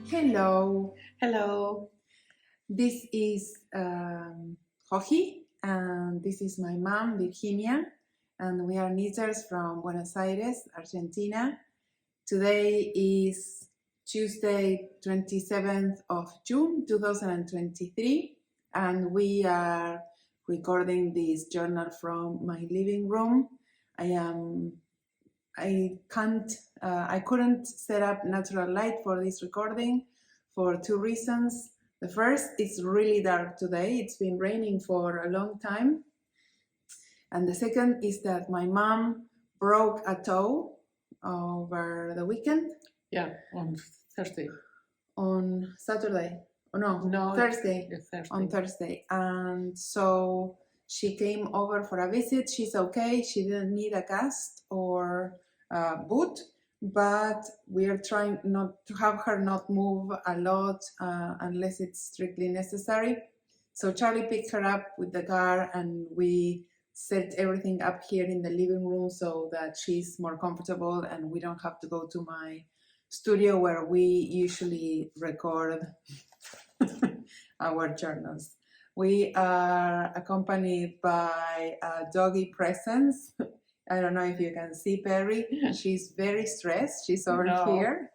Hello, Hello. this is Joji, and this is my mom, Virginia, and we are knitters from Buenos Aires, Argentina. Today is Tuesday, 27th of June, 2023, and we are recording this journal from my living room. I couldn't set up natural light for this recording for two reasons. The first, it's really dark today. It's been raining for a long time. And the second is that my mom broke a toe over the weekend. Yeah, on Thursday. On Saturday. Oh no, Thursday. On Thursday. And so she came over for a visit. She's okay. She didn't need a cast or boot, but we are trying not to have her not move a lot unless it's strictly necessary. So Charlie picked her up with the car and we set everything up here in the living room so that she's more comfortable and we don't have to go to my studio where we usually record our journals. We are accompanied by a doggy presence. I don't know if you can see Perry. She's very stressed. She's over here.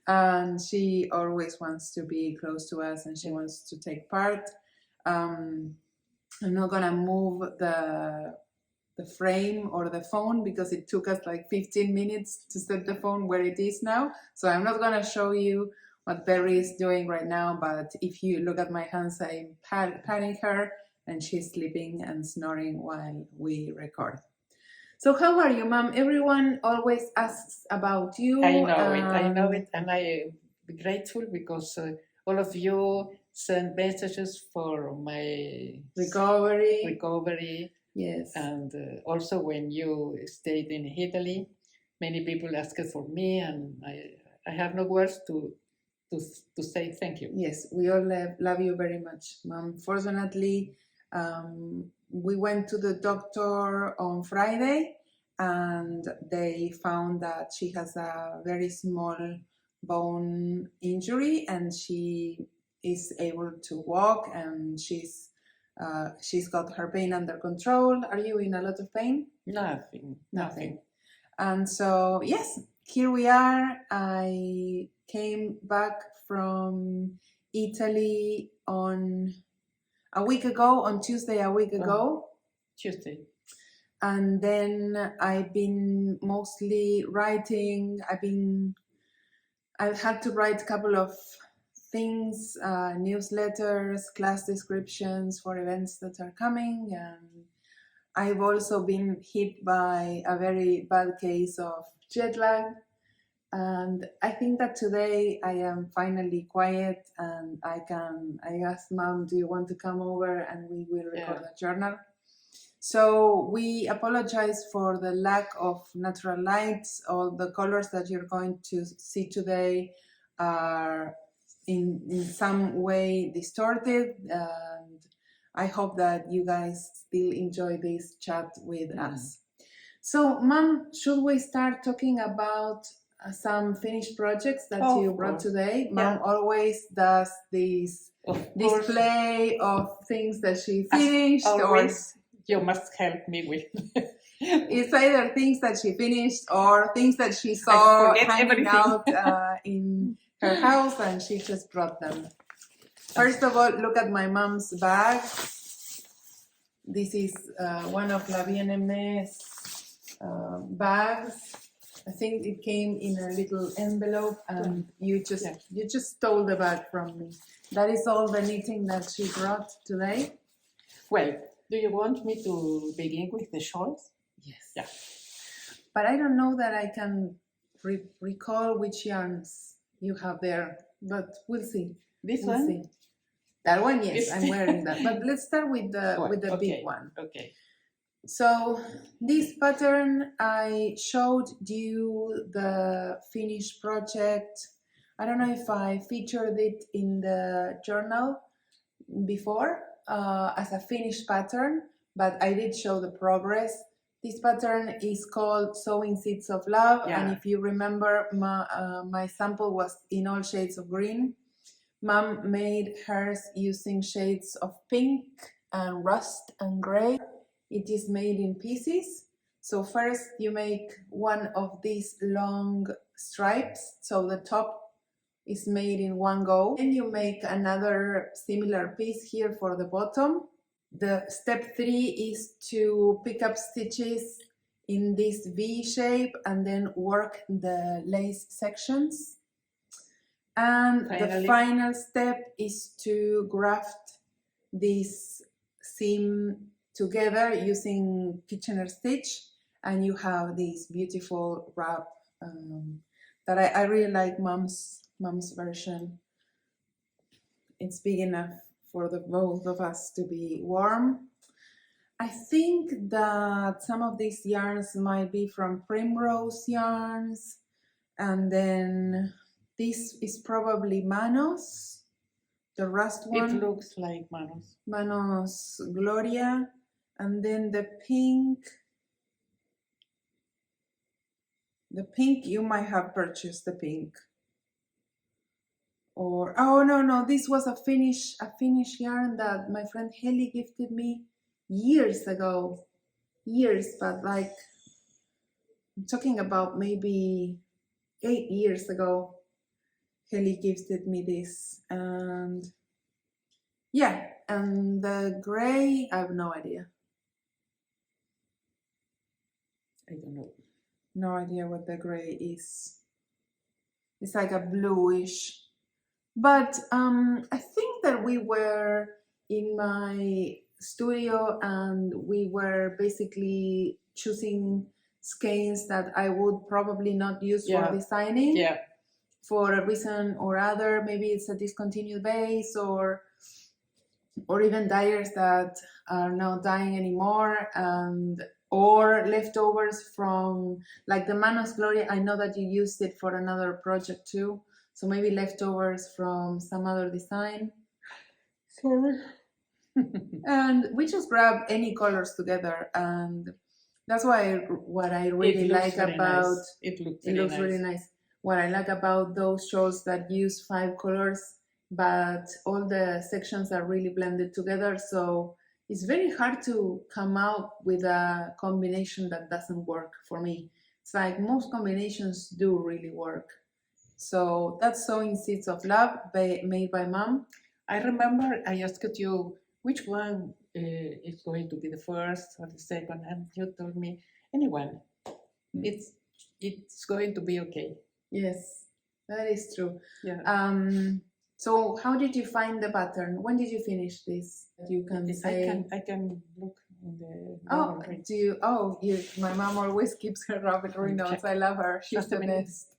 And she always wants to be close to us and she wants to take part. I'm not gonna move the frame or the phone because it took us like 15 minutes to set the phone where it is now. So I'm not gonna show you what Perry is doing right now, but if you look at my hands, I'm patting her and she's sleeping and snoring while we record. So how are you, Mom? Everyone always asks about you. I know it, and I'm grateful because all of you send messages for my recovery. Yes. And also when you stayed in Italy, many people asked for me, and I have no words to say thank you. Yes, we all love you very much, Mom. Fortunately, we went to the doctor on Friday and they found that she has a very small bone injury and she is able to walk and she's got her pain under control. Are you in a lot of pain? Nothing. And so, yes, here we are. I came back from Italy on Tuesday a week ago. Tuesday. And then I've been mostly writing. I've had to write a couple of things, newsletters, class descriptions for events that are coming, and I've also been hit by a very bad case of jet lag. And I think that today I am finally quiet and I asked Mom, do you want to come over and we will record a journal? So we apologize for the lack of natural lights. All the colors that you're going to see today are in some way distorted. And I hope that you guys still enjoy this chat with us. So, Mom, should we start talking about some finished projects that you brought today? Mom always does this display of things that she finished. Always, you must help me with. It's either things that she finished or things that she saw hanging out in her house and she just brought them. First of all, look at my mom's bag. This is one of La Bien-Aimé's bags. I think it came in a little envelope and you just stole the bag from me. That is all the knitting that she brought today. Well, do you want me to begin with the shawls? Yes. Yeah. But I don't know that I can recall which yarns you have there, but we'll see. This one? See. That one, yes, I'm wearing that. But let's start with the big one. Okay. So this pattern, I showed you the finished project. I don't know if I featured it in the journal before as a finished pattern, but I did show the progress. This pattern is called Sowing Seeds of Love, Yeah. and if you remember, my sample was in all shades of green. Mom made hers using shades of pink and rust and gray. It is made in pieces. So first you make one of these long stripes, so the top is made in one go. Then you make another similar piece here for the bottom. The step 3 is to pick up stitches in this V shape and then work the lace sections. And the final step is to graft this seam together using Kitchener stitch, and you have this beautiful wrap that I really like mom's version. It's big enough for the both of us to be warm. I think that some of these yarns might be from Primrose Yarns, and then this is probably Manos, the rust one. It looks like Manos. Manos Gloria, and then the pink you might have purchased the pink. Or oh no, this was a Finnish yarn that my friend Heli gifted me years ago. But like I'm talking about maybe 8 years ago. Heli gifted me this, and yeah, and the gray, I have no idea. I don't know. No idea what the gray is. It's like a bluish. But I think that we were in my studio and we were basically choosing skeins that I would probably not use for designing. Yeah. For a reason or other. Maybe it's a discontinued base or even dyers that are not dyeing anymore, or leftovers from like the Manos Gloria. I know that you used it for another project too. So maybe leftovers from some other design. Sorry. And we just grab any colors together, and that's why what I really like about it looks really nice. What I like about those shawls that use 5 colors, but all the sections are really blended together, so it's very hard to come out with a combination that doesn't work for me. It's like most combinations do really work. So that's Sowing Seeds of Love made by Mom. I remember I asked you which one is going to be the first or the second, and you told me anyone. It's going to be okay. Yes, that is true. Yeah. So how did you find the pattern? When did you finish this? You can say. I can look in the. Oh, do you? Oh, you. My mom always keeps her rabbitry notes. I love her. She's the best.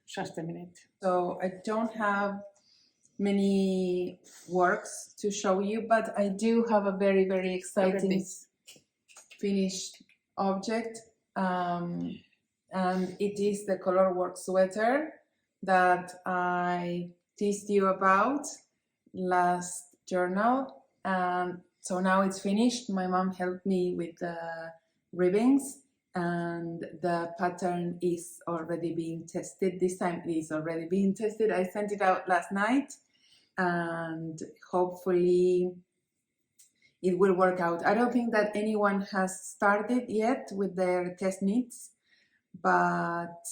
Just a minute. So I don't have many works to show you, but I do have a very, very exciting finished object. And it is the Colorwork Sweater that I teased you about last journal. So now it's finished. My mom helped me with the ribbons, and the pattern is already being tested. This time it is already being tested. I sent it out last night, and hopefully it will work out. I don't think that anyone has started yet with their test knits, but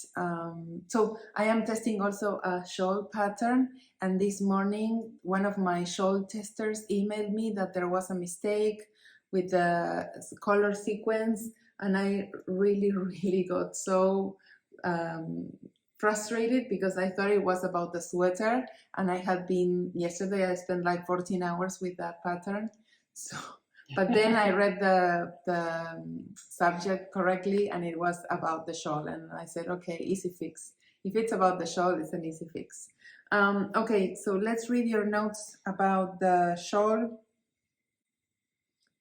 so I am testing also a shawl pattern, and this morning one of my shawl testers emailed me that there was a mistake with the color sequence, and I really got so frustrated because I thought it was about the sweater, and I had been yesterday I spent like 14 hours with that pattern. So but then I read the subject correctly, and it was about the shawl, and I said, okay, easy fix. If it's about the shawl, it's an easy fix. Okay, so let's read your notes about the shawl.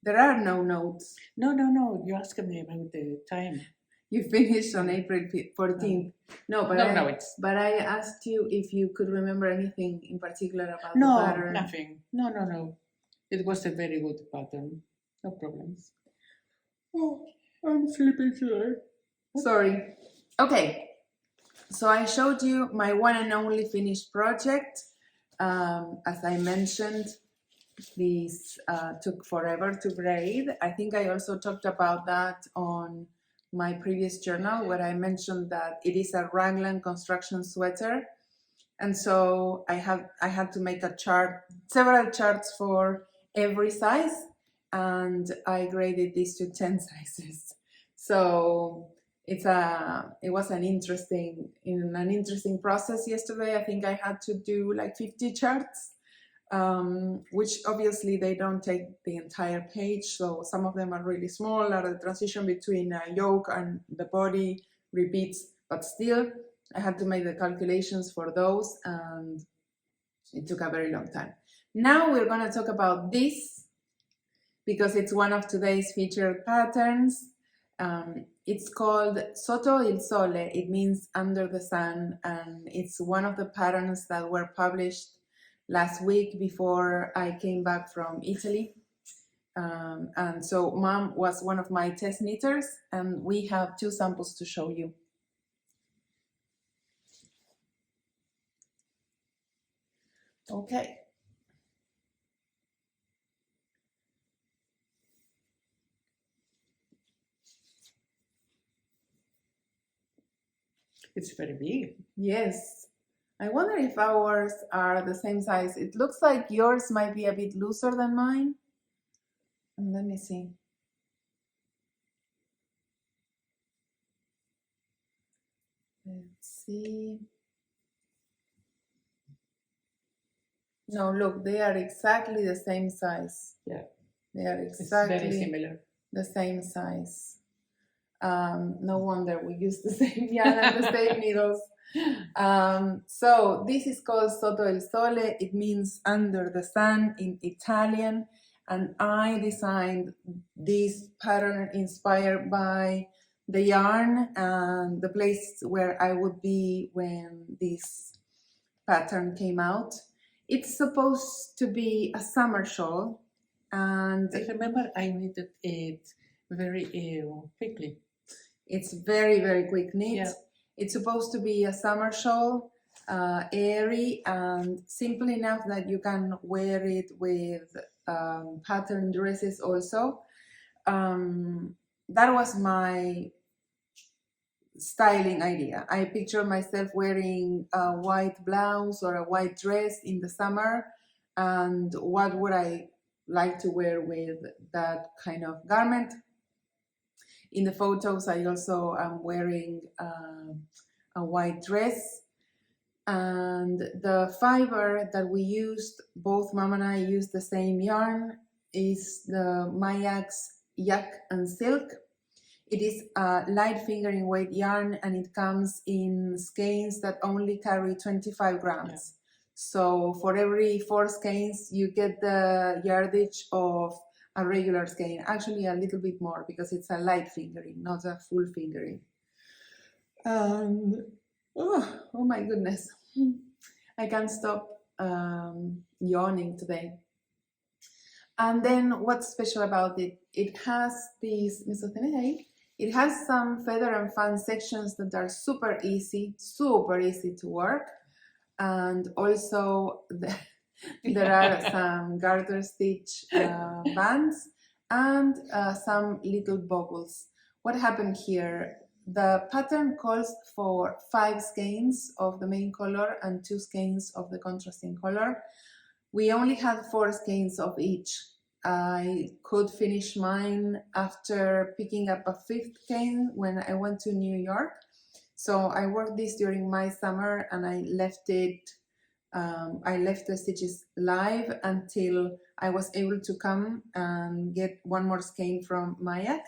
There are no notes. No. You asked me about the time. You finished on April 14th. But I asked you if you could remember anything in particular about the pattern. No, nothing. No. It was a very good pattern. No problems. Oh, I'm sleeping today. Sorry. Okay, so I showed you my one and only finished project. As I mentioned, this took forever to braid. I think I also talked about that on my previous journal where I mentioned that it is a raglan construction sweater. And so I had to make a chart, several charts for every size, and I graded these to 10 sizes. So it was an interesting process yesterday. I think I had to do like 50 charts, which obviously they don't take the entire page. So some of them are really small, or the transition between a yoke and the body repeats, but still I had to make the calculations for those, and it took a very long time. Now we're going to talk about this because it's one of today's featured patterns. It's called Soto Sole. It means under the sun, and it's one of the patterns that were published last week before I came back from Italy. And so Mom was one of my test knitters, and we have 2 samples to show you. Okay. It's very big. Yes. I wonder if ours are the same size. It looks like yours might be a bit looser than mine. And let me see. Let's see. No, look, they are exactly the same size. Yeah. They are It's exactly very similar. the same size. No wonder we use the same yarn and the same needles. So this is called Soto Sole. It means under the sun in Italian. And I designed this pattern inspired by the yarn and the place where I would be when this pattern came out. It's supposed to be a summer shawl, and I remember I knitted it very quickly. it's very, very quick knit. Yeah. It's supposed to be a summer shawl, airy and simple enough that you can wear it with pattern dresses also. That was my styling idea. I picture myself wearing a white blouse or a white dress in the summer, and what would I like to wear with that kind of garment. In the photos, I also am wearing a white dress, and the fiber that we used, both Mom and I used the same yarn, is the Mayax Yak and Silk. It is a light fingering weight yarn, and it comes in skeins that only carry 25 grams. Yeah. So for every 4 skeins, you get the yardage of a regular skein, actually a little bit more because it's a light fingering, not a full fingering. Oh my goodness, I can't stop yawning today. And then what's special about it? It has these, it has some feather and fan sections that are super easy to work. And also there are some garter stitch bands and some little bubbles. What happened here? The pattern calls for 5 skeins of the main color and 2 skeins of the contrasting color. We only had 4 skeins of each. I could finish mine after picking up a 5th skein when I went to New York. So I worked this during my summer, and I left it. I left the stitches live until I was able to come and get 1 more skein from Maya.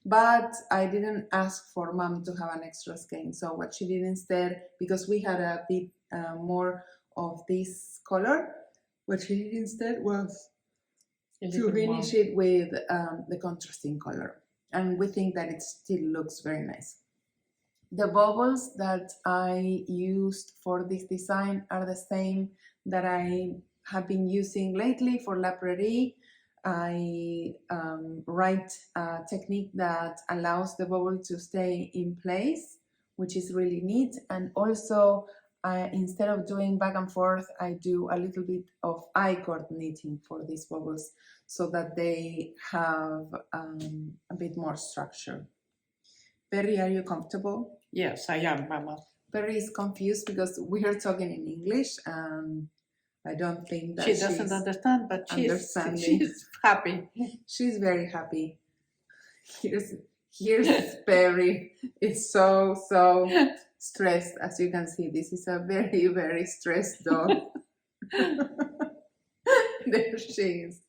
But I didn't ask for Mom to have an extra skein. So what she did instead, because we had a bit more of this color, what she did instead was to finish it with the contrasting color. And we think that it still looks very nice. The bubbles that I used for this design are the same that I have been using lately for La Prairie. I write a technique that allows the bubble to stay in place, which is really neat. And also, instead of doing back and forth, I do a little bit of I-cord knitting for these bubbles so that they have a bit more structure. Perry, are you comfortable? Yes, I am, Mama. Perry is confused because we are talking in English and I don't think that she doesn't understand, but she's happy. She's very happy. Here's Perry. It's so stressed. As you can see, this is a very, very stressed dog. There she is.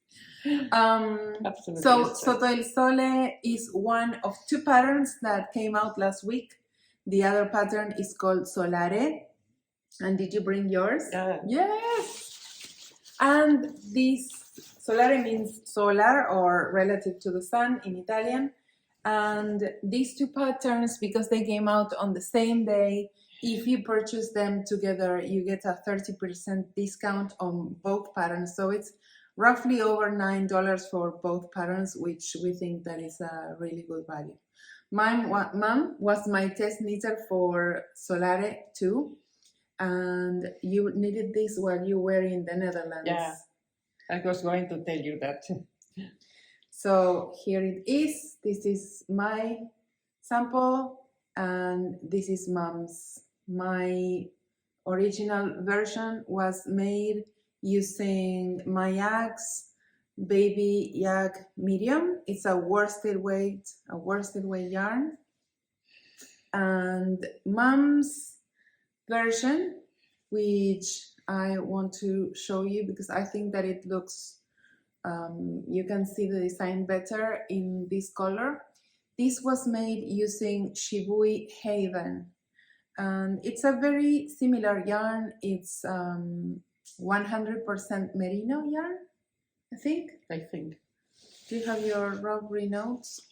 Absolutely. So Soto Sole is one of two patterns that came out last week. The other pattern is called Solare. And did you bring yours? Yes. And this Solare means solar or relative to the sun in Italian. And these two patterns, because they came out on the same day, if you purchase them together, you get a 30% discount on both patterns. So it's roughly over $9 for both patterns, which we think that is a really good value. Mom was my test knitter for Solare too. And you knitted this while you were in the Netherlands. Yeah, I was going to tell you that. So here it is. This is my sample, and this is Mom's. My original version was made using my Yag's Baby Yag Medium. It's a worsted weight yarn. And Mom's version, which I want to show you because I think that it looks, you can see the design better in this color. This was made using Shibui Haven, and it's a very similar yarn. It's 100% merino yarn, I think. Do you have your rubbery notes?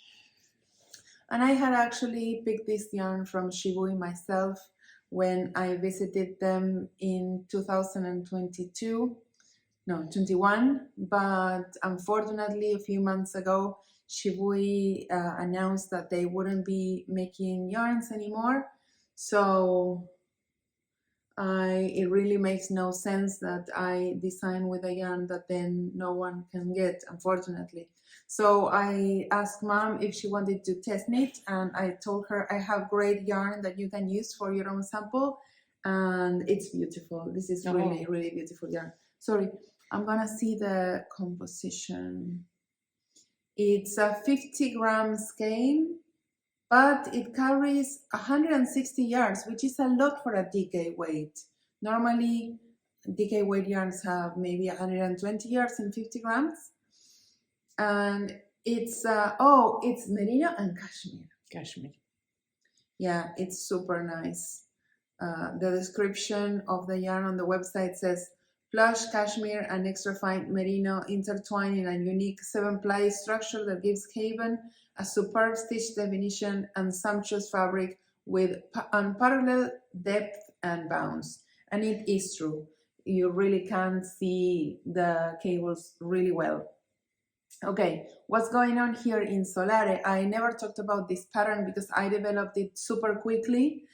And I had actually picked this yarn from Shibui myself when I visited them in 21, but unfortunately a few months ago Shibui announced that they wouldn't be making yarns anymore, so it really makes no sense that I design with a yarn that then no one can get, unfortunately. So I asked Mom if she wanted to test knit, and I told her I have great yarn that you can use for your own sample, and it's beautiful. This is really, really beautiful yarn. Sorry, I'm gonna see the composition. It's a 50 gram skein, but it carries 160 yards, which is a lot for a DK weight. Normally, DK weight yarns have maybe 120 yards in 50 grams. And it's, it's merino and cashmere. Yeah, it's super nice. The description of the yarn on the website says, plush cashmere and extra fine merino intertwined in a unique 7-ply structure that gives Haven a superb stitch definition and sumptuous fabric with unparalleled depth and bounce. And it is true. You really can see the cables really well. Okay, what's going on here in Solare? I never talked about this pattern because I developed it super quickly.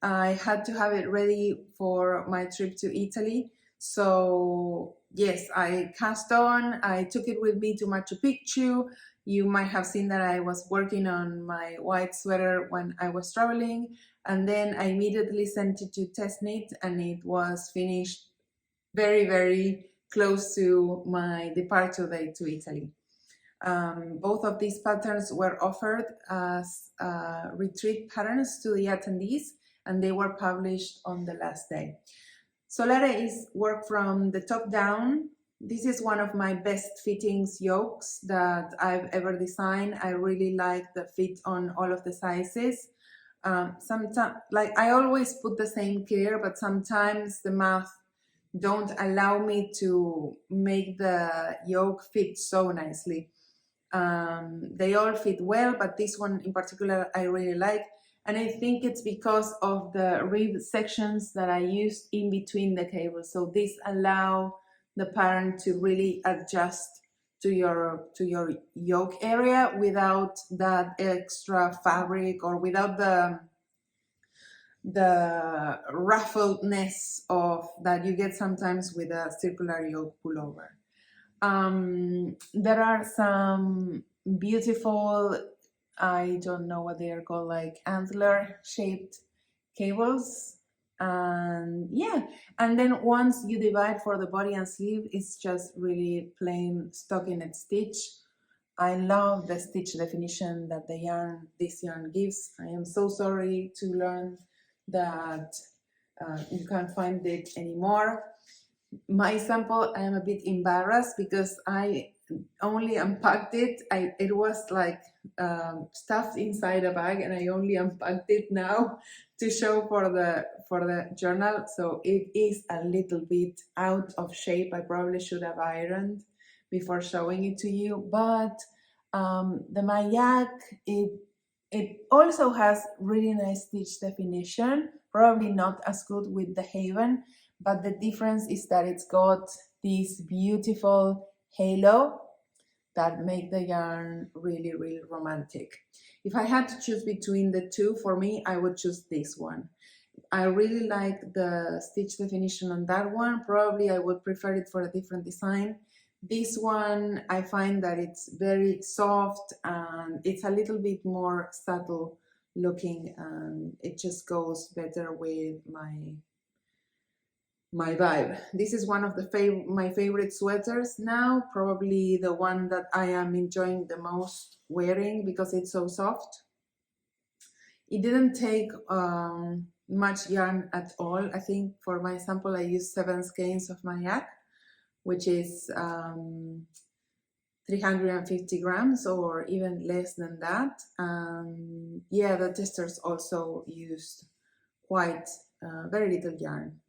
I had to have it ready for my trip to Italy. So yes, I cast on, I took it with me to Machu Picchu. You might have seen that I was working on my white sweater when I was traveling, and then I immediately sent it to test knit, and it was finished very, very close to my departure date to Italy. Both of these patterns were offered as retreat patterns to the attendees, and they were published on the last day. Solare is work from the top down. This is one of my best fittings yokes that I've ever designed. I really like the fit on all of the sizes. Sometimes, like, I always put the same care, but sometimes the math don't allow me to make the yoke fit so nicely. They all fit well, but this one in particular I really like. And I think it's because of the rib sections that I used in between the cables. So this allow the pattern to really adjust to your yoke area without that extra fabric, or without the ruffledness of that you get sometimes with a circular yoke pullover. There are some beautiful, I don't know what they are called, like antler shaped cables. And yeah, and then once you divide for the body and sleeve, it's just really plain stockinette stitch. I love the stitch definition that this yarn gives. I am so sorry to learn that you can't find it anymore. My sample, I am a bit embarrassed because I only unpacked it. It was like stuffed inside a bag, and I only unpacked it now to show for the journal. So it is a little bit out of shape. I probably should have ironed before showing it to you. But the Mayak, it also has really nice stitch definition. Probably not as good with the Haven, but the difference is that it's got this beautiful halo that make the yarn really, really romantic. If I had to choose between the two, for me, I would choose this one. I really like the stitch definition on that one. Probably I would prefer it for a different design. This one, I find that it's very soft and it's a little bit more subtle looking, and it just goes better with my vibe. This is one of my favorite sweaters now, probably the one that I am enjoying the most wearing because it's so soft. It didn't take much yarn at all. I think for my sample I used 7 skeins of Mayak, which is 350 grams or even less than that. Yeah, the testers also used quite very little yarn.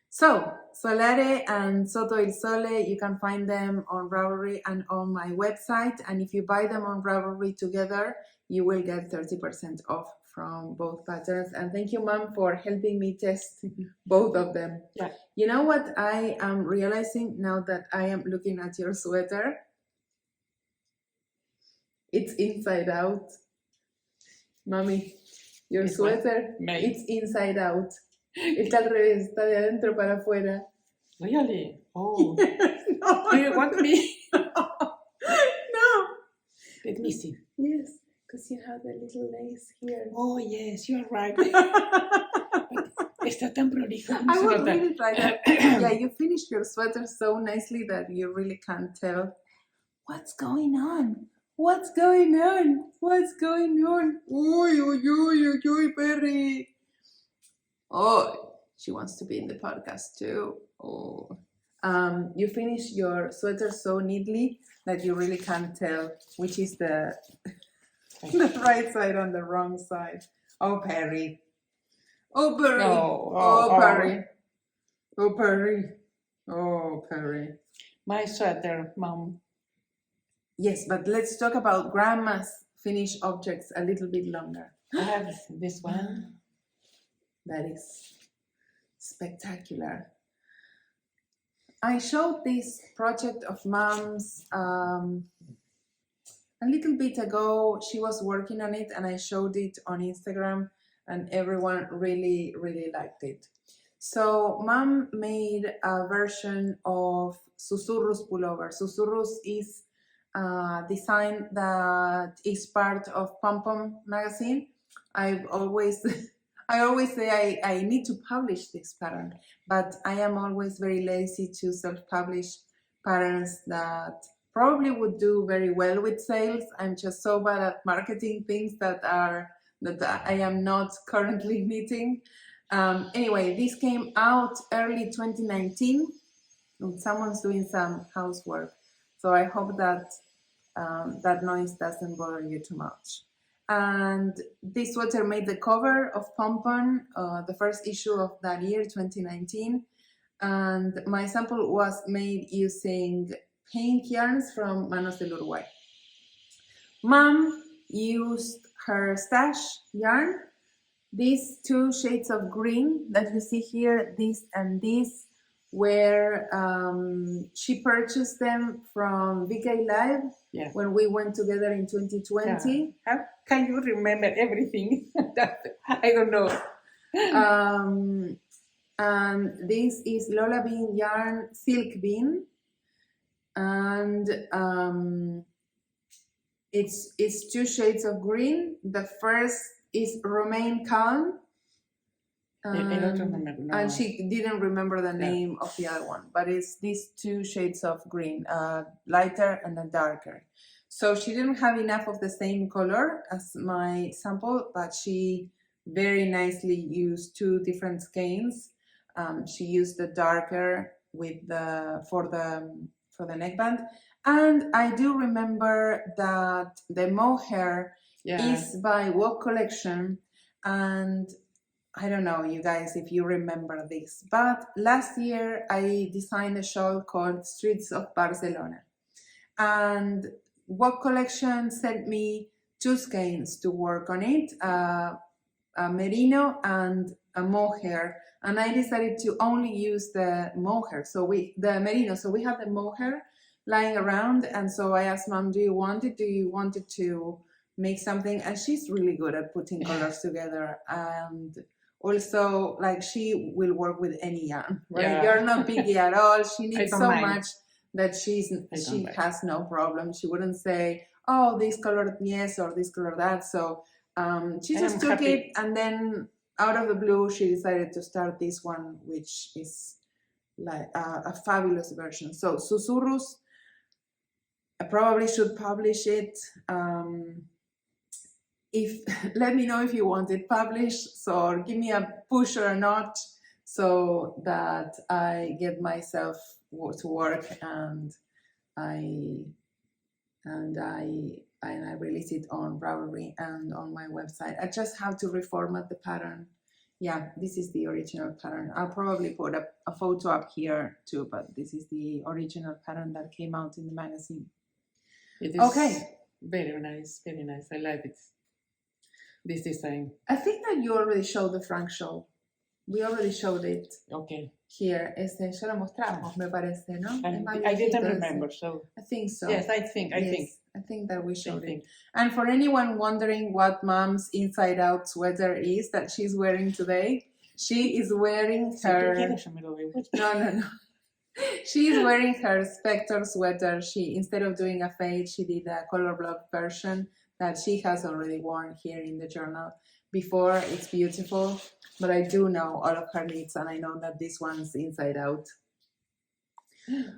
So, Solare and Soto Sole, you can find them on Ravelry and on my website. And if you buy them on Ravelry together, you will get 30% off from both patterns. And thank you, Mom, for helping me test both of them. Yeah. You know what I am realizing now that I am looking at your sweater? It's inside out. Mommy, your sweater, it's inside out. Está al revés, está de adentro para afuera. Really? Oh. No. Do you want me? No. Let me see. Yes, because you have the little lace here. Oh, yes, you're right. Está tan prolijo. I would really try that. Yeah, you finished your sweater so nicely that you really can't tell what's going on. What's going on? What's going on? Oy, oy, oy, oy, oy, Perry. Oh, she wants to be in the podcast too. Oh, you finish your sweater so neatly that you really can't tell which is the right side and the wrong side. Oh, Perry. Oh, Perry. Perry. Oh, Perry. Oh, Perry. My sweater, Mom. Yes, but let's talk about Grandma's finished objects a little bit longer. I have this one. That is spectacular. I showed this project of Mom's a little bit ago. She was working on it and I showed it on Instagram and everyone really, really liked it. So Mom made a version of Susurus Pullover. Susurus is a design that is part of Pom Pom magazine. I always say I need to publish this pattern, but I am always very lazy to self-publish patterns that probably would do very well with sales. I'm just so bad at marketing things that I am not currently knitting. Anyway, this came out early 2019. Someone's doing some housework, so I hope that that noise doesn't bother you too much. And this sweater made the cover of Pom Pom, the first issue of that year, 2019. And my sample was made using pink yarns from Manos del Uruguay. Mom used her stash yarn, these 2 shades of green that you see here, this and this, where she purchased them from VK Live Yeah. when we went together in 2020. How can you remember everything? I don't know. And this is Lola Bean yarn Silk Bean, and it's 2 shades of green. The first is Romaine Calm, I don't remember. No. and she didn't remember the Yeah. name of the other one, but it's these 2 shades of green, lighter and a darker. So she didn't have enough of the same color as my sample, but she very nicely used 2 different skeins. She used the darker with for the neckband, and I do remember that the mohair is by Walk Collection, and I don't know, you guys, if you remember this, but last year I designed a shawl called Streets of Barcelona, and Walk Collection sent me 2 skeins to work on it, a merino and a mohair, and I decided to only use the mohair, the merino, so we have the mohair lying around, and so I asked Mom, do you want it to make something? And she's really good at putting colors together, and also, like, she will work with any yarn, right? Yeah. You're not picky at all. She needs so mind. much that she has no problem. She wouldn't say, oh, this color yes, or this color that. So she just took it, and then out of the blue, she decided to start this one, which is like a fabulous version. So Susurus, I probably should publish it. Let me know if you want it published, so give me a push or not, so that I get myself to work and I release it on Ravelry and on my website. I just have to reformat the pattern. Yeah, this is the original pattern. I'll probably put a photo up here too, but this is the original pattern that came out in the magazine. It is okay. Very nice, very nice. I like it. This design. I think that you already showed the Frank show. We already showed it. Okay. Here, ya lo mostramos, me parece, ¿no? I didn't remember, so. I think so. Yes, I think. I think that we showed it. And for anyone wondering what Mom's inside out sweater is that she's wearing today, she is wearing her. No. She's wearing her Spectre sweater. Instead of doing a fade, she did a color block version that she has already worn here in the journal before. It's beautiful, but I do know all of her knits, and I know that this one's inside out.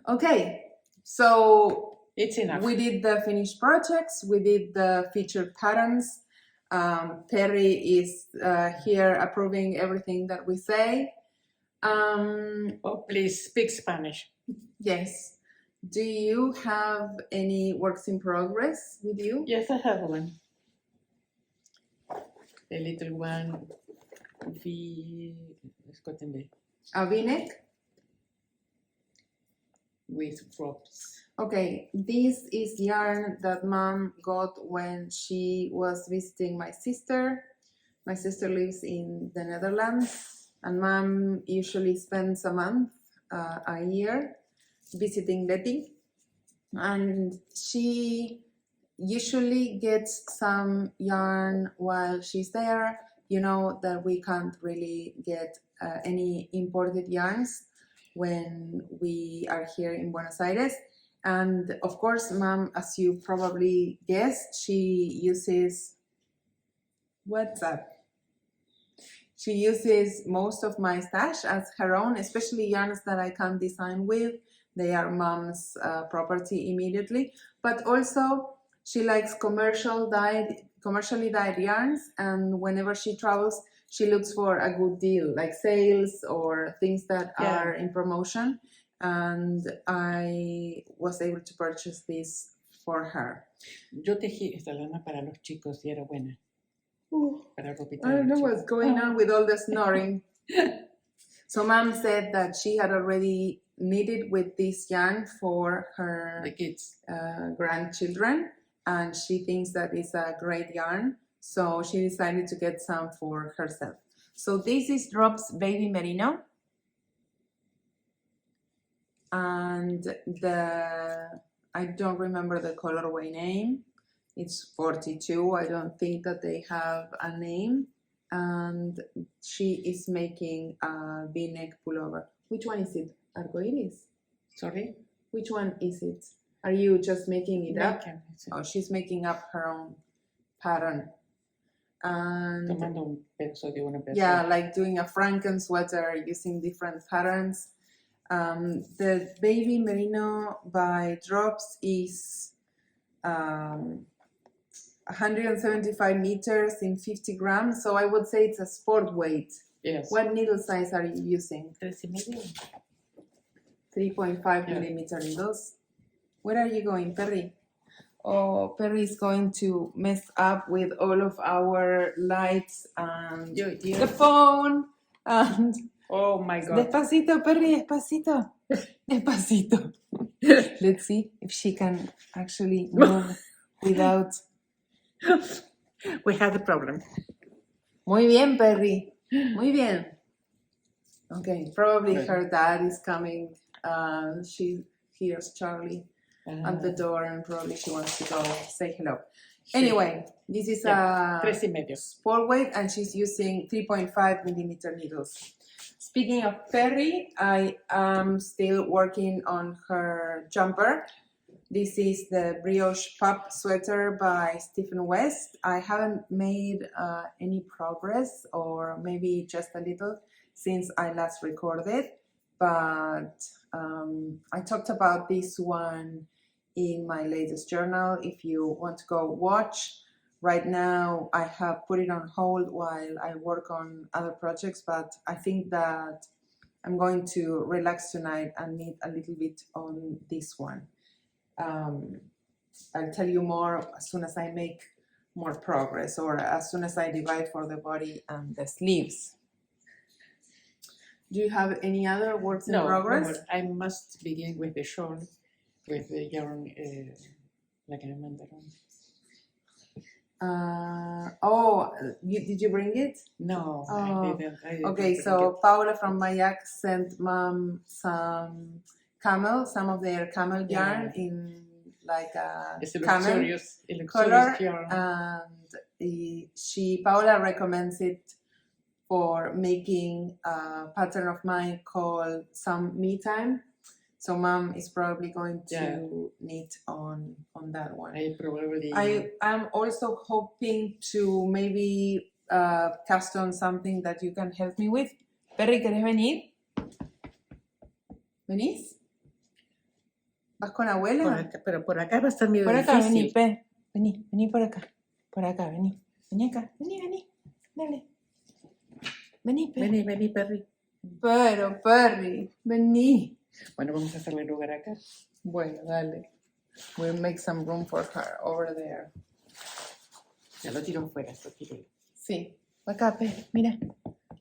Okay, so it's enough. We did the finished projects, we did the featured patterns. Perry is here approving everything that we say. Oh, please speak Spanish. Yes. Do you have any works in progress with you? Yes, I have one. A little one. A V-neck? With drops. Okay, this is yarn that Mom got when she was visiting my sister. My sister lives in the Netherlands, and Mom usually spends a month, a year, visiting Letty, and she usually gets some yarn while she's there. You know that we can't really get any imported yarns when we are here in Buenos Aires, and of course, Mom, as you probably guessed, she uses She uses most of my stash as her own, especially yarns that I can't design with. They are Mom's property immediately. But also, she likes commercially dyed yarns, and whenever she travels, she looks for a good deal, like sales or things that are in promotion. And I was able to purchase this for her. Yo tejí esta lana para los chicos y era buena. I don't know what's going on with all the snoring. So Mom said that she had already knitted with this yarn for her the kids, grandchildren, and she thinks that it's a great yarn. So she decided to get some for herself. So this is Drops Baby Merino. and I don't remember the colorway name. It's 42. I don't think that they have a name. And she is making a V-neck pullover. Which one is it? Arcoiris? Sorry? Which one is it? Are you just making it up? Sí. Oh, she's making up her own pattern. And Tomando un pedazo de una yeah, persona. like doing a Franken sweater using different patterns. The baby merino by Drops is 175 meters in 50 grams, so I would say it's a sport weight. Yes. What needle size are you using? 3.5. 3.5 Yeah. millimeter needles. Where are you going, Perry? Oh, Perry is going to mess up with all of our lights and the phone and... Oh my God. Despacito, Perry, despacito. Despacito. Let's see if she can actually move without... We had a problem. Muy bien, Perry. Muy bien. Okay, probably her dad is coming. She hears Charlie at the door and probably she wants to go say hello. Anyway, this is a 3.5. sport weight and she's using 3.5 millimeter needles. Speaking of Perry, I am still working on her jumper. This is the Brioche Pup Sweater by Stephen West. I haven't made any progress, or maybe just a little, since I last recorded, but I talked about this one in my latest journal. If you want to go watch, right now I have put it on hold while I work on other projects, but I think that I'm going to relax tonight and knit a little bit on this one. I'll tell you more as soon as I make more progress, or as soon as I divide for the body and the sleeves. Do you have any other works in progress? No, I must begin with the shawl, with the yarn, like a mandarin. Did you bring it? No, Oh, I didn't. Okay, so Paula from Mayak sent Mom some of their camel yarn in like a camel color, and Paula recommends it for making a pattern of mine called Some Me Time. So Mom is probably going to knit on that one. I am also hoping to maybe cast on something that you can help me with. Perry, ¿querés venir? ¿Venís? ¿Vas con abuela? Por acá, pero por acá va a estar medio por acá, difícil. Vení por acá. Por acá, vení. Vení acá, vení. Dale. Vení, Perry. Vení, Perry. Pero, Perry, vení. Bueno, vamos a hacerle lugar acá. Bueno, dale. We'll make some room for her over there. Ya lo tiro fuera, esto tiro. Sí. Acá, Perry, mira.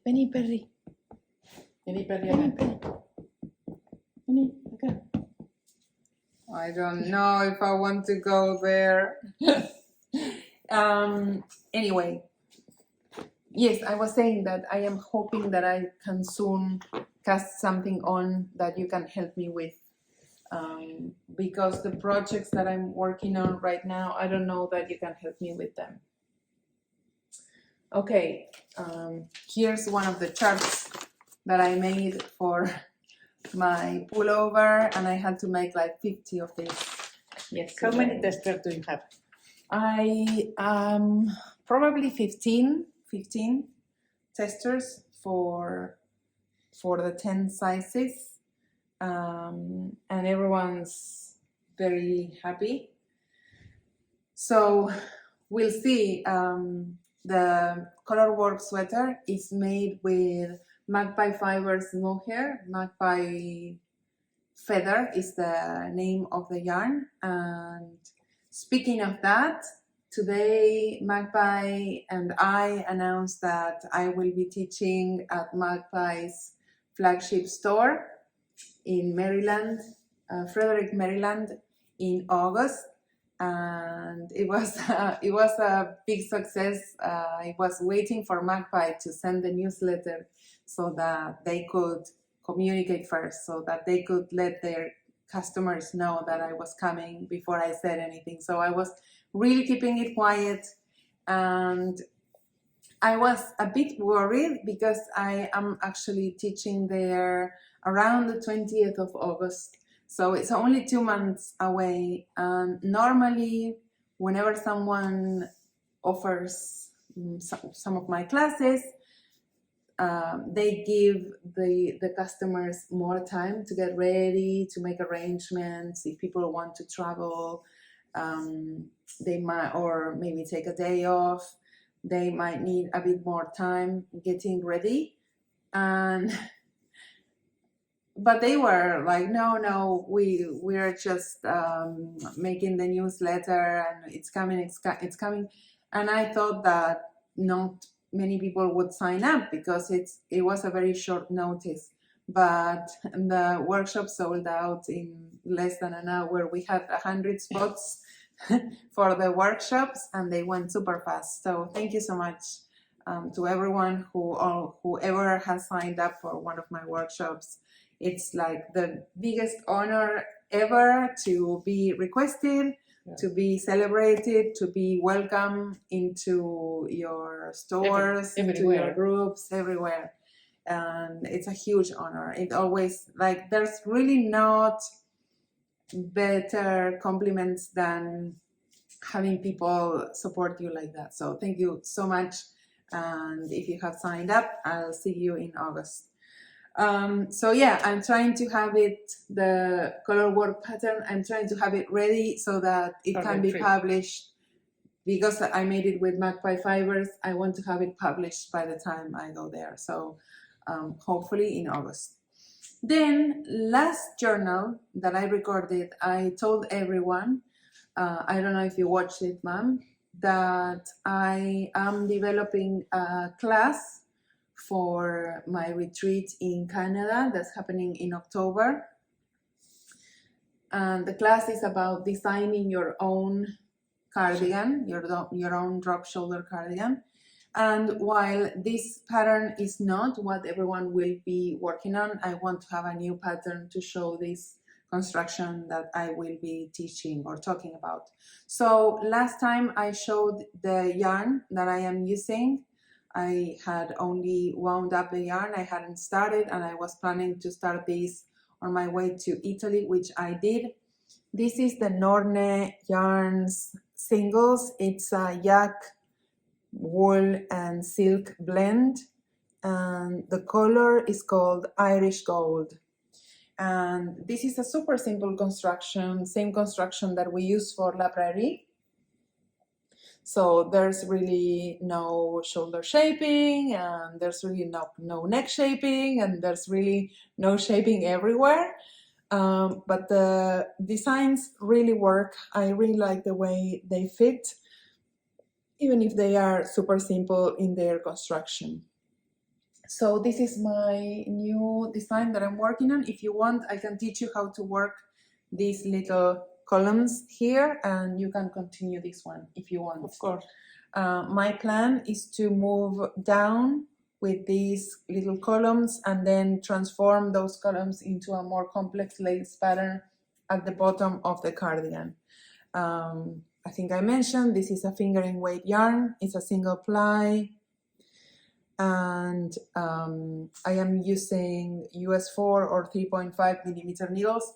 Vení, Perry. Vení, Perry. Vení, acá. I don't know if I want to go there. Anyway. Yes, I was saying that I am hoping that I can soon cast something on that you can help me with. Because the projects that I'm working on right now, I don't know that you can help me with them. Okay, here's one of the charts that I made for my pullover, and I had to make like 50 of these. Yes. How many testers do you have? I probably 15 testers for the 10 sizes, and everyone's very happy. So we'll see. The Colorwork Sweater is made with magpie fibers mohair. Magpie feather is the name of the yarn. And speaking of that, today Magpie and I announced that I will be teaching at Magpie's flagship store in Maryland, Frederick, Maryland, in August. And it was a big success. I was waiting for Magpie to send the newsletter so that they could communicate first so that they could let their customers know that I was coming before I said anything. So I was really keeping it quiet, and I was a bit worried because I am actually teaching there around the 20th of August. So it's only 2 months away. And normally, whenever someone offers some of my classes, they give the customers more time to get ready, to make arrangements. If people want to travel, they might, or maybe take a day off, they might need a bit more time getting ready. And but they were like, no, we're just making the newsletter, and it's coming. And I thought that not many people would sign up because it was a very short notice. But the workshop sold out in less than an hour. We had 100 spots for the workshops, and they went super fast. So thank you so much to everyone whoever has signed up for one of my workshops. It's like the biggest honor ever to be requested, to be celebrated, to be welcome into your stores, into your groups, everywhere. And it's a huge honor. It always, like, there's really not better compliments than having people support you like that. So thank you so much. And if you have signed up, I'll see you in August. So yeah, I'm trying to have it, the Colorwork pattern, I'm trying to have it ready so that it can be published. Because I made it with Magpie Fibers, I want to have it published by the time I go there. So hopefully in August. Then last journal that I recorded, I told everyone, I don't know if you watched it, Mom, that I am developing a class for my retreat in Canada that's happening in October. And the class is about designing your own cardigan, your own drop shoulder cardigan. And while this pattern is not what everyone will be working on, I want to have a new pattern to show this construction that I will be teaching or talking about. So last time I showed the yarn that I am using. I had only wound up the yarn, I hadn't started, and I was planning to start this on my way to Italy, which I did. This is the Norne Yarns Singles. It's a yak, wool, and silk blend, and the color is called Irish Gold. And this is a super simple construction, same construction that we use for La Prairie. So there's really no shoulder shaping, and there's really no neck shaping, and there's really no shaping everywhere. But the designs really work. I really like the way they fit, even if they are super simple in their construction. So this is my new design that I'm working on. If you want, I can teach you how to work these little columns here, and you can continue this one if you want. Of course. My plan is to move down with these little columns and then transform those columns into a more complex lace pattern at the bottom of the cardigan. I think I mentioned this is a fingering weight yarn. It's a single ply, and I am using US 4 or 3.5 millimeter needles.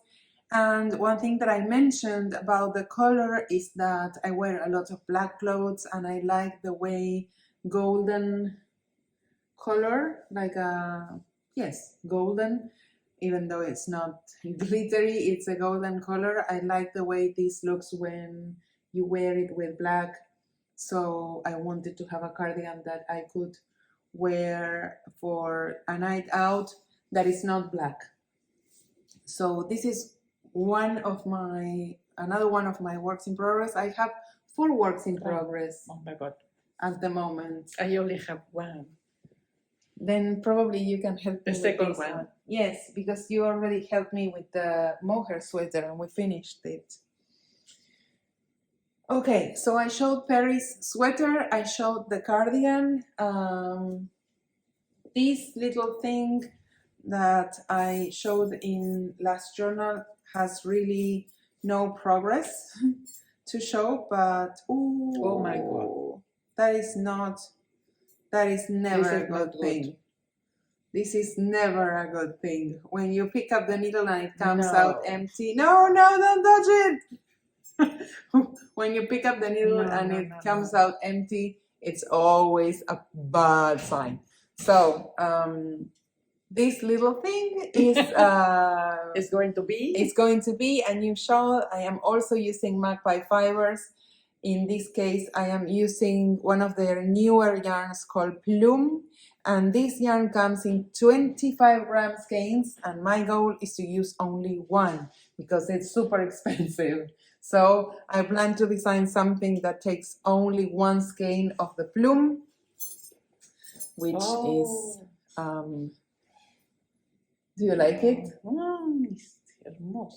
And one thing that I mentioned about the color is that I wear a lot of black clothes, and I like the way golden color, like golden, even though it's not glittery, it's a golden color. I like the way this looks when you wear it with black. So I wanted to have a cardigan that I could wear for a night out that is not black. So this is another one of my works in progress. I have 4 works in progress. Oh my God. At the moment. I only have one. Then probably you can help me the with second this one. Yes, because you already helped me with the mohair sweater and we finished it. Okay, so I showed Perry's sweater, I showed the cardigan. This little thing that I showed in last journal has really no progress to show, but ooh, Oh my God. that is never This a is good not good. thing. This is never a good thing. When you pick up the needle and it comes out No. empty. No, don't touch it. When you pick up the needle and it comes out empty, it's always a bad sign. So this little thing is It's going to be? it's going to be a new shawl. I am also using magpie fibers. In this case, I am using one of their newer yarns called Plume, and this yarn comes in 25 gram skeins, and my goal is to use only one because it's super expensive. So I plan to design something that takes only one skein of the Plume, which is do you like it?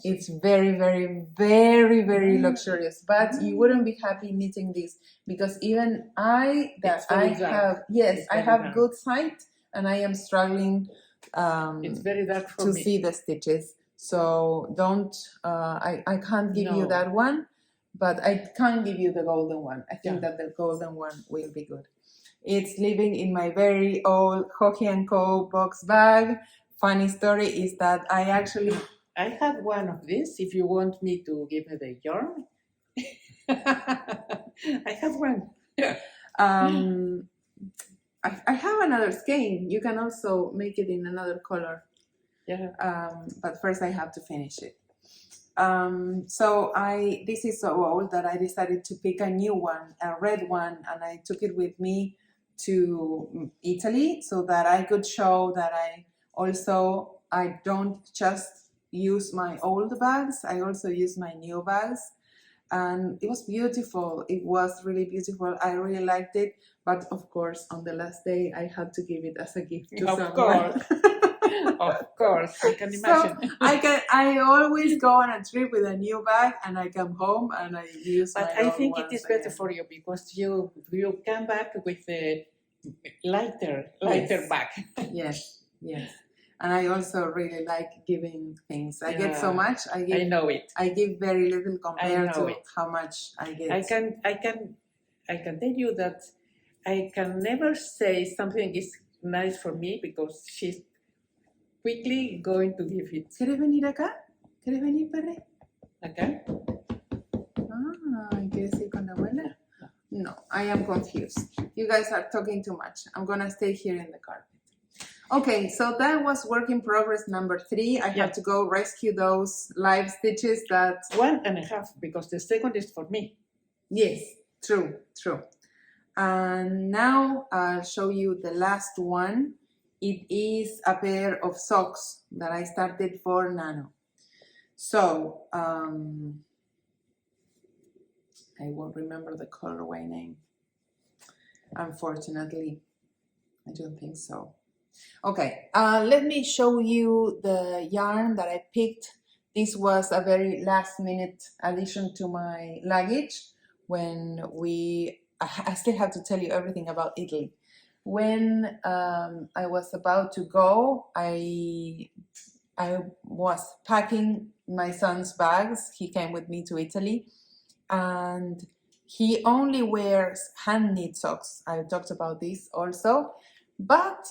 It's very, very, very, very luxurious. But you wouldn't be happy knitting this because even I have good sight and I am struggling it's very dark for to me. see the stitches. So don't I can't give you that one, but I can give you the golden one. I think that the golden one will be good. It's living in my very old Joji & Co. box bag. Funny story is that I have one of these if you want me to give you the yarn. I have one. I have another skein. You can also make it in another color. Yeah. But first I have to finish it. So this is so old that I decided to pick a new one, a red one, and I took it with me to Italy so that I could show that I don't just use my old bags, I also use my new bags. And it was beautiful. It was really beautiful. I really liked it. But of course, on the last day, I had to give it as a gift to someone. Course. Of course, I can imagine. So I always go on a trip with a new bag, and I come home and I use. But I think it is better for you because you come back with a lighter bag. Yes. And I also really like giving things. I get so much. I know it. I give very little compared to how much I get. I can tell you that I can never say something is nice for me because she's quickly going to give it. ¿Quieres venir acá? ¿Quieres venir, perre? ¿Acá? ¿Quieres ir con la abuela? No, I am confused. You guys are talking too much. I'm gonna stay here in the carpet. Okay, so that was work in progress number 3. I have to go rescue those live stitches that... 1.5 because the second is for me. Yes, true. And now I'll show you the last one. It is a pair of socks that I started for Nano. So, I won't remember the colorway name. Unfortunately, I don't think so. Okay, let me show you the yarn that I picked. This was a very last minute addition to my luggage when I still have to tell you everything about Italy. When I was about to go, I was packing my son's bags. He came with me to Italy and he only wears hand knit socks. I talked about this also, but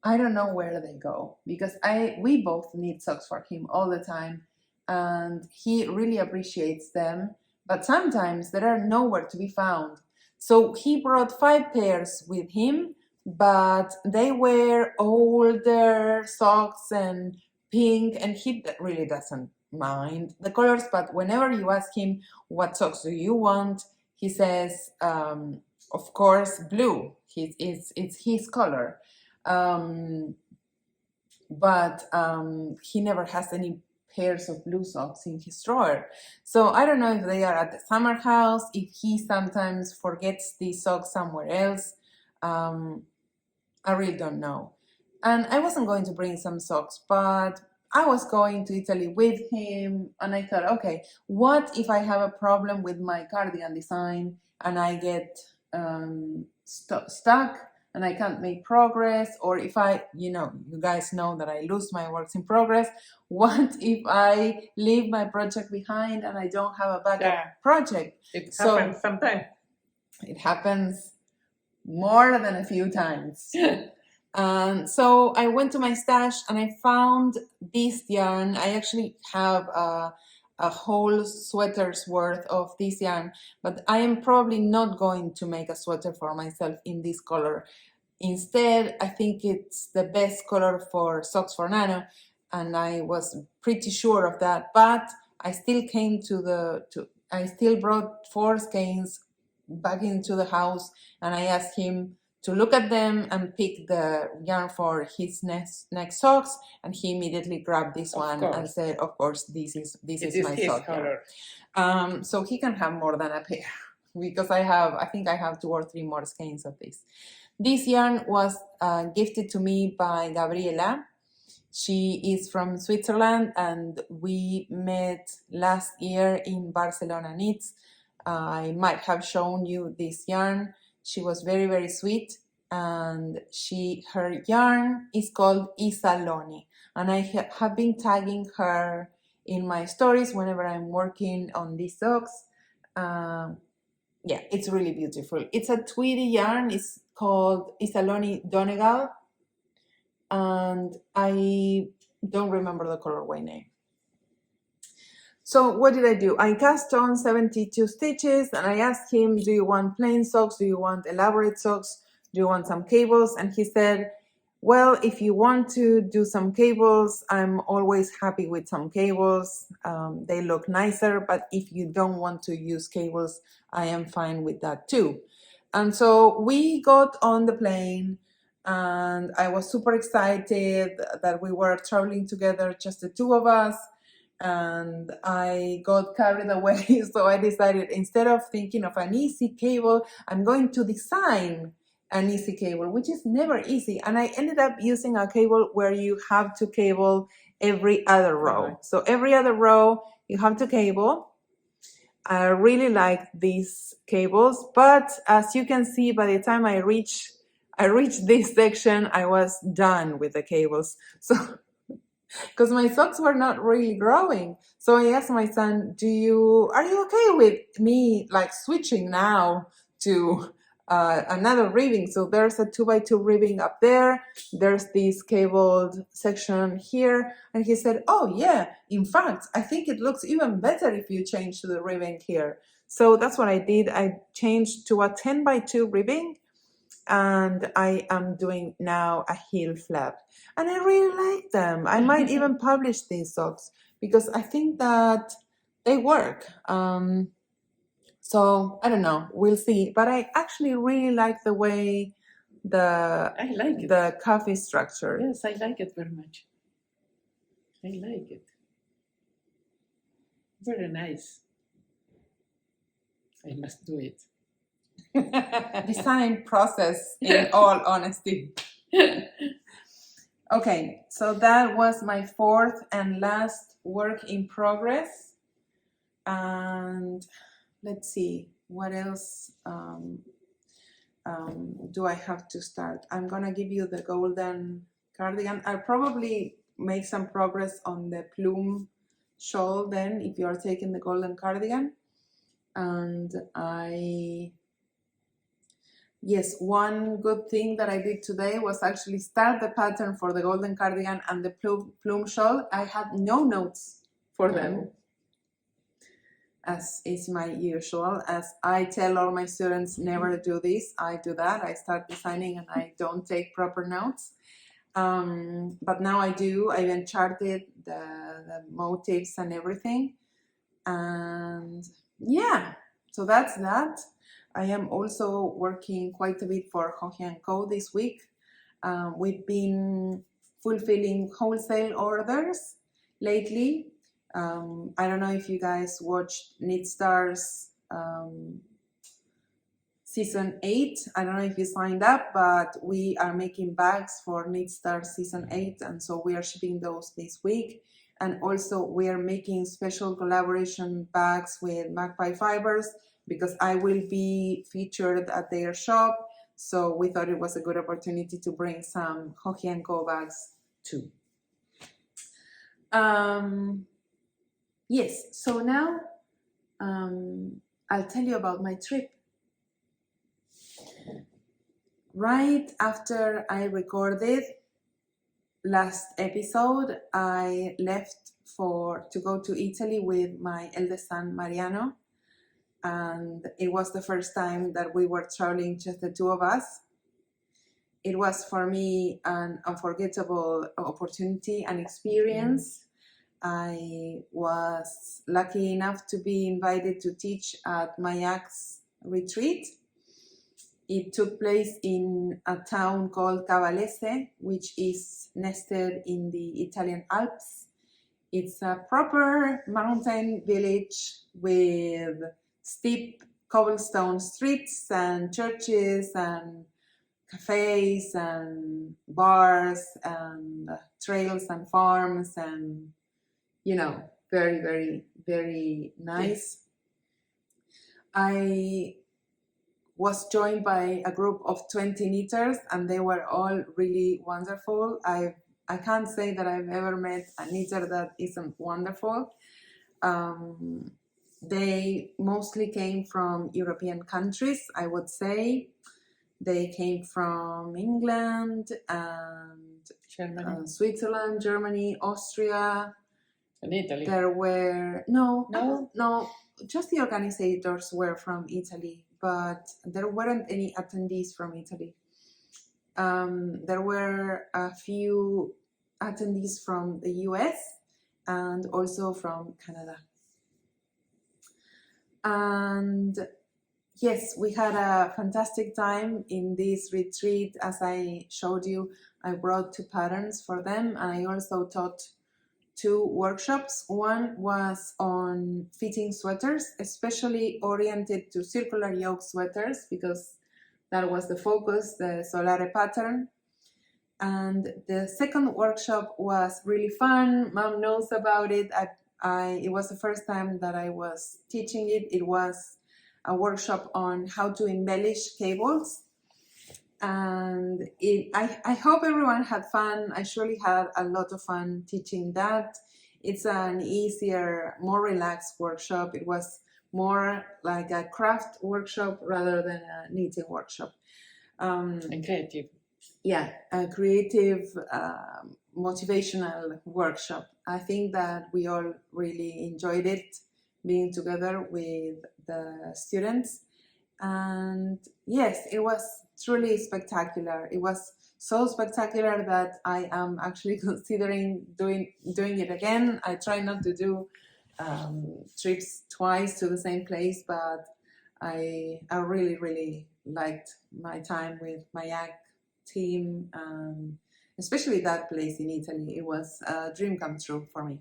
I don't know where they go because we both knit socks for him all the time and he really appreciates them, but sometimes they are nowhere to be found. So he brought 5 pairs with him, but they were older socks and pink, and he really doesn't mind the colors, but whenever you ask him what socks do you want, he says, of course, blue. It's his color. But he never has any pairs of blue socks in his drawer. So I don't know if they are at the summer house, if he sometimes forgets these socks somewhere else. I really don't know. And I wasn't going to bring some socks, but I was going to Italy with him and I thought, okay, what if I have a problem with my cardigan design and I get stuck and I can't make progress, or if I, you guys know that I lose my works in progress. What if I leave my project behind and I don't have a backup project? It happens sometimes. It happens more than a few times. So I went to my stash and I found this yarn. I actually have a whole sweater's worth of this yarn, but I am probably not going to make a sweater for myself in this color. Instead, I think it's the best color for socks for Nano, and I was pretty sure of that, but I still came I still brought 4 skeins back into the house, and I asked him to look at them and pick the yarn for his next socks, and he immediately grabbed this one and said, of course, this is my sock color. So he can have more than a pair, because I think I have 2 or 3 more skeins of this. This yarn was gifted to me by Gabriela. She is from Switzerland, and we met last year in Barcelona Knits. I might have shown you this yarn. She was very, very sweet, and her yarn is called Isaloni, and I have been tagging her in my stories whenever I'm working on these socks. Yeah, it's really beautiful. It's a tweedy yarn. It's called Isaloni Donegal, and I don't remember the colorway name. So what did I do? I cast on 72 stitches, and I asked him, do you want plain socks? Do you want elaborate socks? Do you want some cables? And he said, well, if you want to do some cables, I'm always happy with some cables. They look nicer, but if you don't want to use cables, I am fine with that too. And so we got on the plane, and I was super excited that we were traveling together, just the 2 of us. And I got carried away, so I decided, instead of thinking of an easy cable, I'm going to design an easy cable, which is never easy. And I ended up using a cable where you have to cable every other row. So every other row you have to cable. I really like these cables, but as you can see, by the time I reached this section, I was done with the cables. So because my socks were not really growing. So I asked my son, are you okay with me like switching now to another ribbing? So there's a 2x2 ribbing up there. There's this cabled section here. And he said, oh yeah, in fact, I think it looks even better if you change to the ribbing here. So that's what I did. I changed to a 10x2 ribbing, and I am doing now a heel flap, and I really like them. I might even publish these socks because I think that they work. So I don't know, we'll see, but I actually really like the way the cuff is structured. Yes, I like it very much. I like it. Very nice. I must do it. Design process, in all honesty. Okay, so that was my 4th and last work in progress. And let's see, what else do I have to start? I'm gonna give you the golden cardigan. I'll probably make some progress on the plume shawl then, if you're taking the golden cardigan. And yes, one good thing that I did today was actually start the pattern for the golden cardigan and the plume shawl. I had no notes for them, as is my usual. As I tell all my students, never do this. I do that. I start designing and I don't take proper notes. But now I do. I even charted the motifs and everything. And yeah, so that's that. I am also working quite a bit for Joji & Co. this week. We've been fulfilling wholesale orders lately. I don't know if you guys watched Knit Stars Season 8. I don't know if you signed up, but we are making bags for Knit Stars Season 8, and so we are shipping those this week. And also we are making special collaboration bags with Magpie Fibers, because I will be featured at their shop. So we thought it was a good opportunity to bring some Hokkien Go bags too. Yes, so now I'll tell you about my trip. Right after I recorded last episode, I left to go to Italy with my eldest son Mariano, and it was the first time that we were traveling just the two of us. It was for me an unforgettable opportunity and experience. I was lucky enough to be invited to teach at Mayak's retreat. It took place in a town called Cavallese, which is nested in the Italian Alps. It's a proper mountain village with steep cobblestone streets and churches and cafes and bars and trails and farms and, you know, very, very, very nice. I was joined by a group of 20 knitters, and they were all really wonderful. I can't say that I've ever met a knitter that isn't wonderful. They mostly came from European countries, I would say. They came from England and Germany, Switzerland, Germany, Austria. and Italy. There were no, just the organizers were from Italy, but there weren't any attendees from Italy. There were a few attendees from the US and also from Canada. And yes, we had a fantastic time in this retreat. As I showed you, I brought 2 patterns for them, and I also taught 2 workshops. One was on fitting sweaters, especially oriented to circular yoke sweaters, because that was the focus, the Solare pattern. And the second workshop was really fun. Mom knows about it. It was the first time that I was teaching it. It was a workshop on how to embellish cables. And I hope everyone had fun. I surely had a lot of fun teaching that. It's an easier, more relaxed workshop. It was more like a craft workshop rather than a knitting workshop. And creative. Yeah, a creative, motivational workshop. I think that we all really enjoyed it, being together with the students. And yes, it was truly spectacular. It was so spectacular that I am actually considering doing it again. I try not to do trips twice to the same place, but I really, really liked my time with my YAG team, especially that place in Italy. It was a dream come true for me.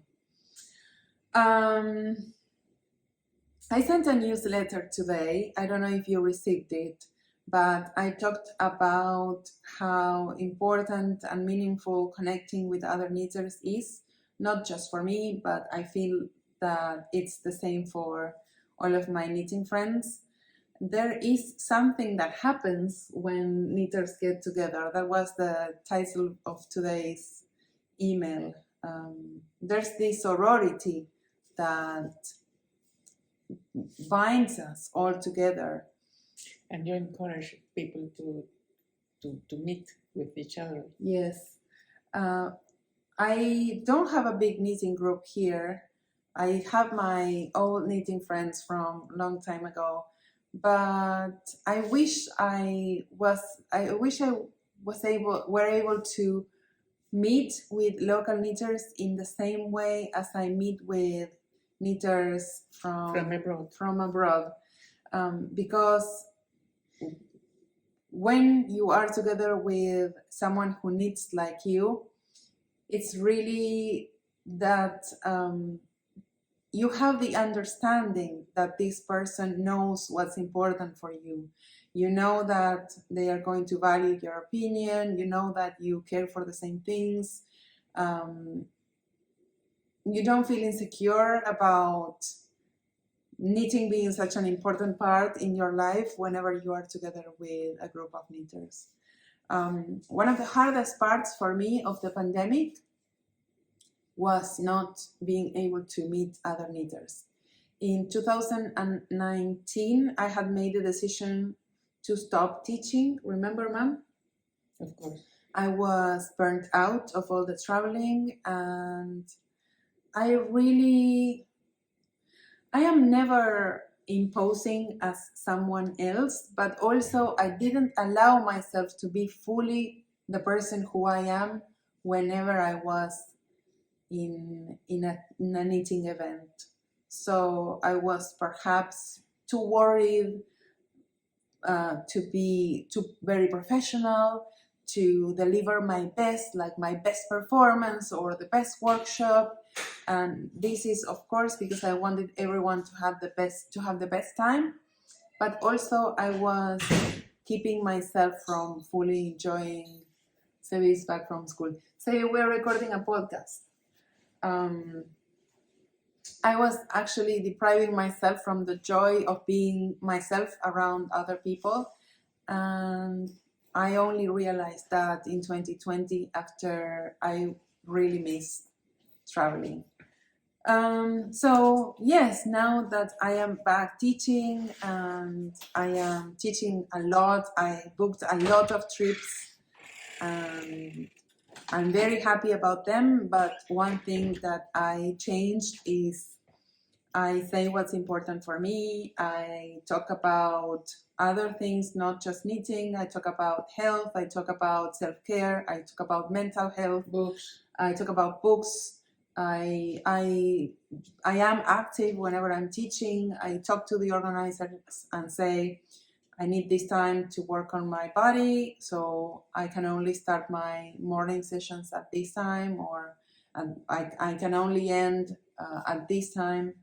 I sent a newsletter today. I don't know if you received it, but I talked about how important and meaningful connecting with other knitters is, not just for me, but I feel that it's the same for all of my knitting friends. There is something that happens when knitters get together. That was the title of today's email. There's this sorority that binds us all together. And you encourage people to meet with each other. Yes. I don't have a big knitting group here. I have my old knitting friends from a long time ago, but I wish I were able to meet with local knitters in the same way as I meet with knitters from abroad. Because when you are together with someone who knits like you, it's really that you have the understanding that this person knows what's important for you. You know that they are going to value your opinion. You know that you care for the same things. You don't feel insecure about knitting being such an important part in your life whenever you are together with a group of knitters. One of the hardest parts for me of the pandemic was not being able to meet other knitters. In 2019, I had made the decision to stop teaching. Remember, Mom? Of course. I was burnt out of all the traveling, and I am never imposing as someone else, but also I didn't allow myself to be fully the person who I am whenever I was in a knitting event. So I was perhaps too worried to be too very professional, to deliver my best, like my best performance or the best workshop. And this is, of course, because I wanted everyone to have the best time, but also I was keeping myself from fully enjoying Sebi's back from school. Sebi, we're recording a podcast. I was actually depriving myself from the joy of being myself around other people, and I only realized that in 2020 after I really missed traveling. So yes, now that I am back teaching and I am teaching a lot, I booked a lot of trips and I'm very happy about them, but one thing that I changed is I say what's important for me. I talk about other things, not just knitting. I talk about health. I talk about self-care. I talk about mental health. Books. I talk about books. I am active whenever I'm teaching. I talk to the organizers and say, I need this time to work on my body, so I can only start my morning sessions at this time, or I can only end at this time.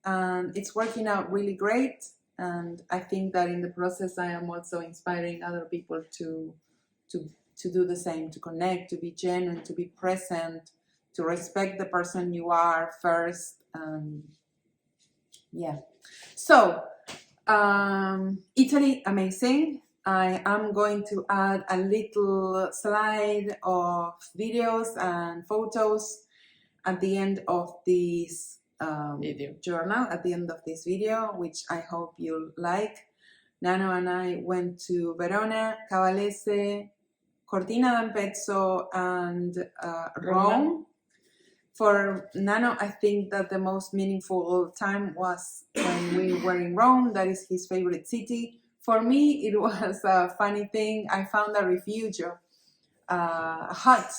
And it's working out really great. And I think that in the process, I am also inspiring other people to do the same, to connect, to be genuine, to be present, to respect the person you are first. Yeah. So, Italy, amazing. I am going to add a little slide of videos and photos at the end of this journal, at the end of this video, which I hope you'll like. Nano and I went to Verona, Cavallese, Cortina d'Ampezzo, and Rome. For Nano, I think that the most meaningful time was when we were in Rome. That is his favorite city. For me, it was a funny thing. I found a refugio, a hut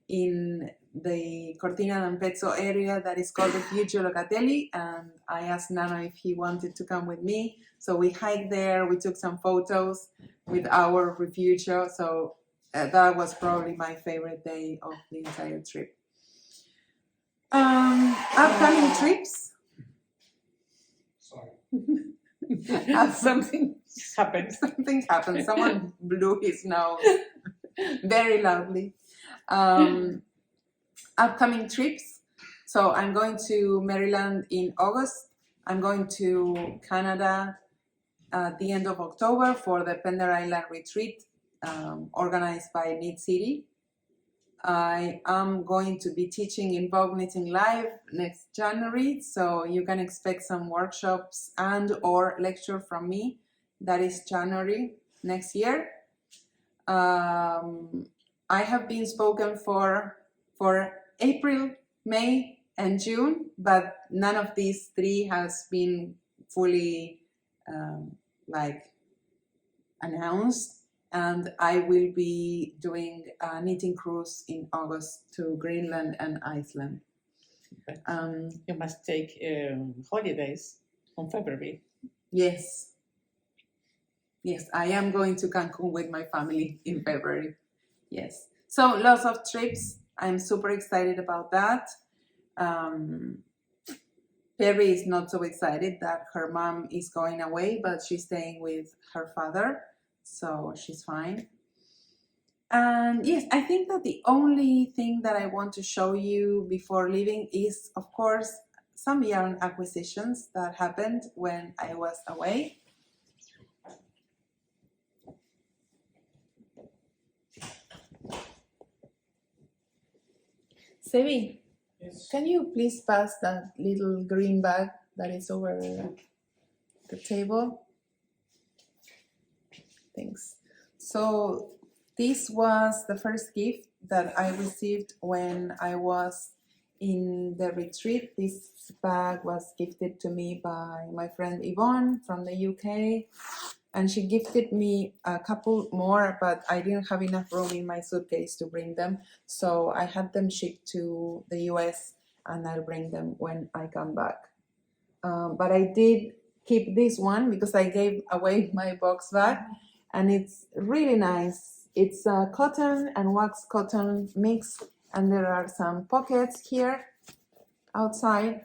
in the Cortina d'Ampezzo area that is called Refugio Locatelli, and I asked Nano if he wanted to come with me. So we hiked there, we took some photos with our refugio. So that was probably my favorite day of the entire trip. Upcoming trips. Sorry. Something happened. Something happened. Someone blew his nose very loudly. Upcoming trips. So I'm going to Maryland in August. I'm going to Canada at the end of October for the Pender Island retreat organized by Knit City. I am going to be teaching in Vogue Knitting Live next January, so you can expect some workshops and or lecture from me. That is January next year. I have been spoken for April, May, and June, but none of these three has been fully announced. And I will be doing a knitting cruise in August to Greenland and Iceland. You must take holidays on February. Yes. Yes, I am going to Cancun with my family in February. Yes. So lots of trips. I'm super excited about that. Perry is not so excited that her mom is going away, but she's staying with her father. So she's fine. And yes, I think that the only thing that I want to show you before leaving is, of course, some yarn acquisitions that happened when I was away. Sebi, Yes. can you please pass that little green bag that is over the table? Thanks. So this was the first gift that I received when I was in the retreat. This bag was gifted to me by my friend Yvonne from the UK, and she gifted me a couple more, but I didn't have enough room in my suitcase to bring them, so I had them shipped to the US, and I'll bring them when I come back. But I did keep this one because I gave away my box bag, and it's really nice. It's cotton and wax cotton mix, and there are some pockets here outside,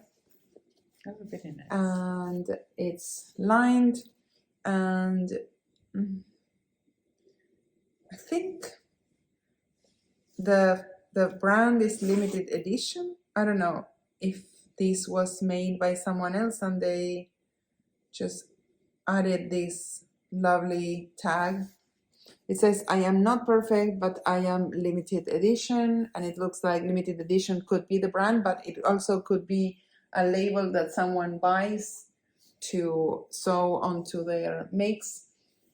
Oh, very nice. and it's lined, and I think the brand is limited edition. I don't know if this was made by someone else and they just added this lovely tag. It says, "I am not perfect, but I am limited edition," and it looks like limited edition could be the brand, but it also could be a label that someone buys to sew onto their mix.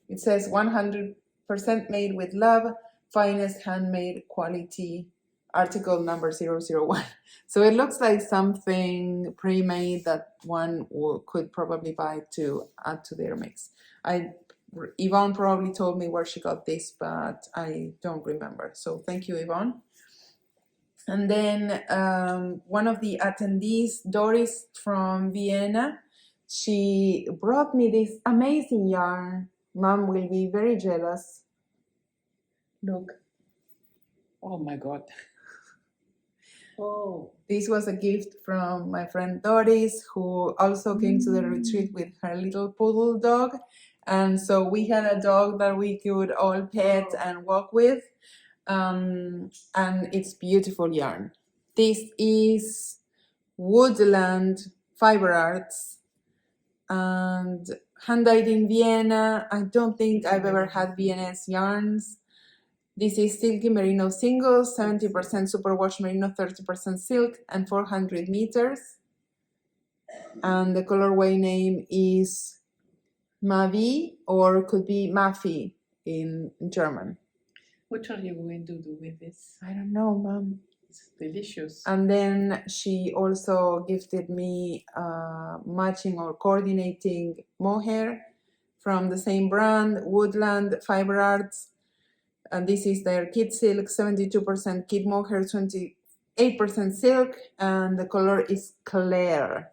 It says 100% made with love, finest handmade quality, article number 001. So it looks like something pre-made that one could probably buy to add to their mix. Yvonne probably told me where she got this, but I don't remember. So thank you, Yvonne. And then one of the attendees, Doris from Vienna, she brought me this amazing yarn. Mom will be very jealous. Look. Oh my God. Oh, This was a gift from my friend Doris, who also came to the retreat with her little poodle dog. And so we had a dog that we could all pet and walk with. And it's beautiful yarn. This is Woodland Fiber Arts and hand-dyed in Vienna. I don't think I've ever had Viennese yarns. This is Silky Merino Single, 70% Superwash Merino, 30% silk, and 400 meters. And the colorway name is Mavi, or could be Mafi in German. what are you going to do with this? I don't know, Mom. It's delicious. And then she also gifted me matching or coordinating mohair from the same brand, Woodland Fiber Arts. And this is their kid silk, 72% kid mohair, 28% silk, and the color is Claire.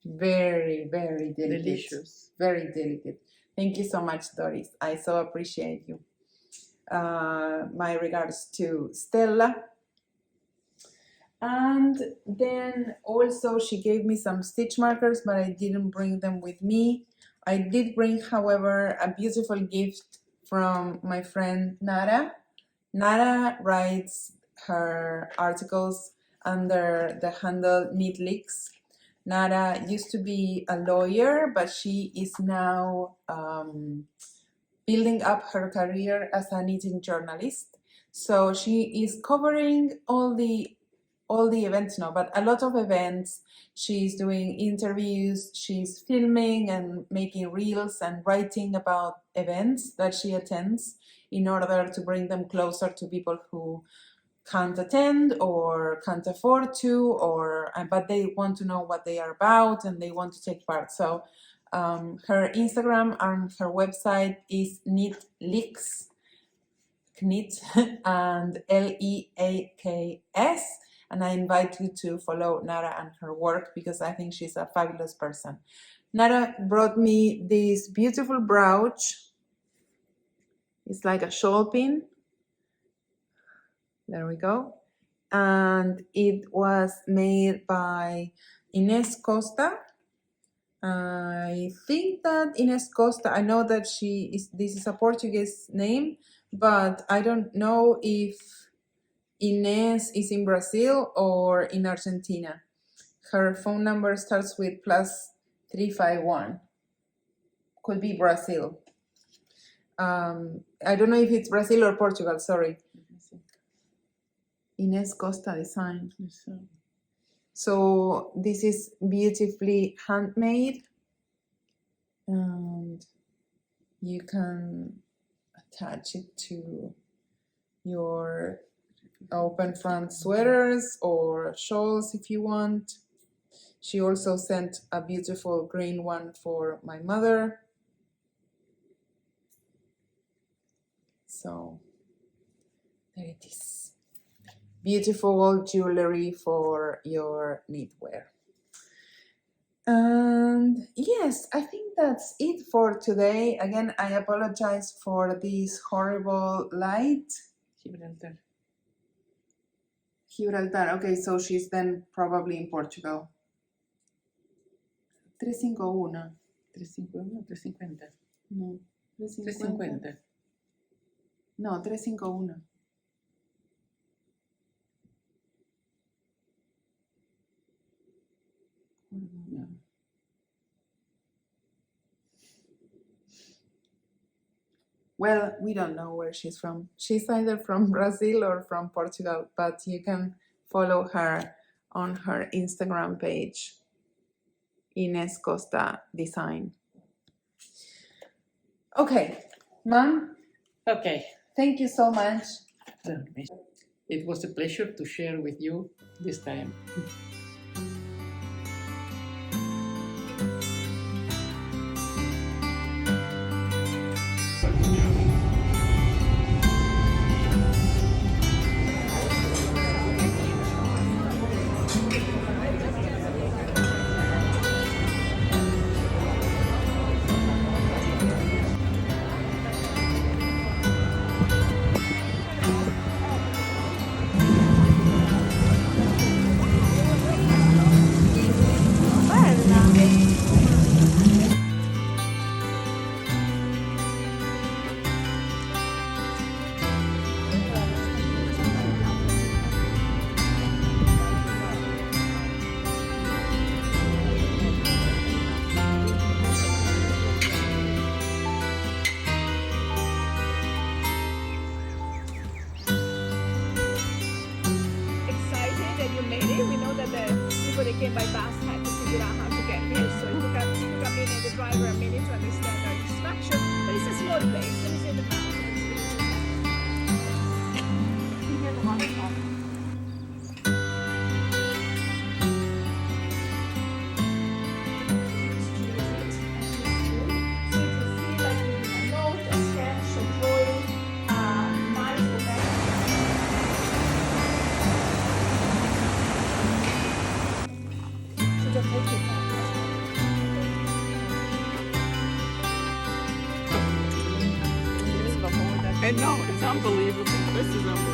Very, very delicate. Delicious. Very delicate. Thank you so much, Doris. I so appreciate you. My regards to Stella. And then also she gave me some stitch markers, but I didn't bring them with me. I did bring, however, a beautiful gift from my friend Nara. Nara writes her articles under the handle Knit Leaks. Nara used to be a lawyer, but she is now building up her career as a knitting journalist. So she is covering all the events now, but a lot of events. She's doing interviews, she's filming and making reels and writing about events that she attends in order to bring them closer to people who can't attend or can't afford to, or but they want to know what they are about and they want to take part. So her Instagram and her website is Knit Leaks, Knit and Leaks. And I invite you to follow Nara and her work because I think she's a fabulous person. Nara brought me this beautiful brooch. It's like a shawl pin. There we go. And it was made by Ines Costa. I think that Ines Costa, I know that this is a Portuguese name, but I don't know if Inés is in Brazil or in Argentina. Her phone number starts with +351. Could be Brazil. I don't know if it's Brazil or Portugal, sorry. Inés Costa Design. So this is beautifully handmade, and you can attach it to your open front sweaters or shawls if you want. She also sent a beautiful green one for my mother. So there it is. Beautiful jewelry for your knitwear. And yes, I think that's it for today. Again, I apologize for this horrible light. Gibraltar. Okay, so she's then probably in Portugal. 351. 351, 350. No, 350. No, 351. No. Well, we don't know where she's from. She's either from Brazil or from Portugal, but you can follow her on her Instagram page, Inés Costa Design. Okay, Mom, Okay. thank you so much. It was a pleasure to share with you this time. They came by bus had to figure out how to get here. So it took a minute, the driver a minute to understand our instruction. But it's a small place. Let me see the mountains. You hear the waterfall. And no, it's unbelievable. This is unbelievable.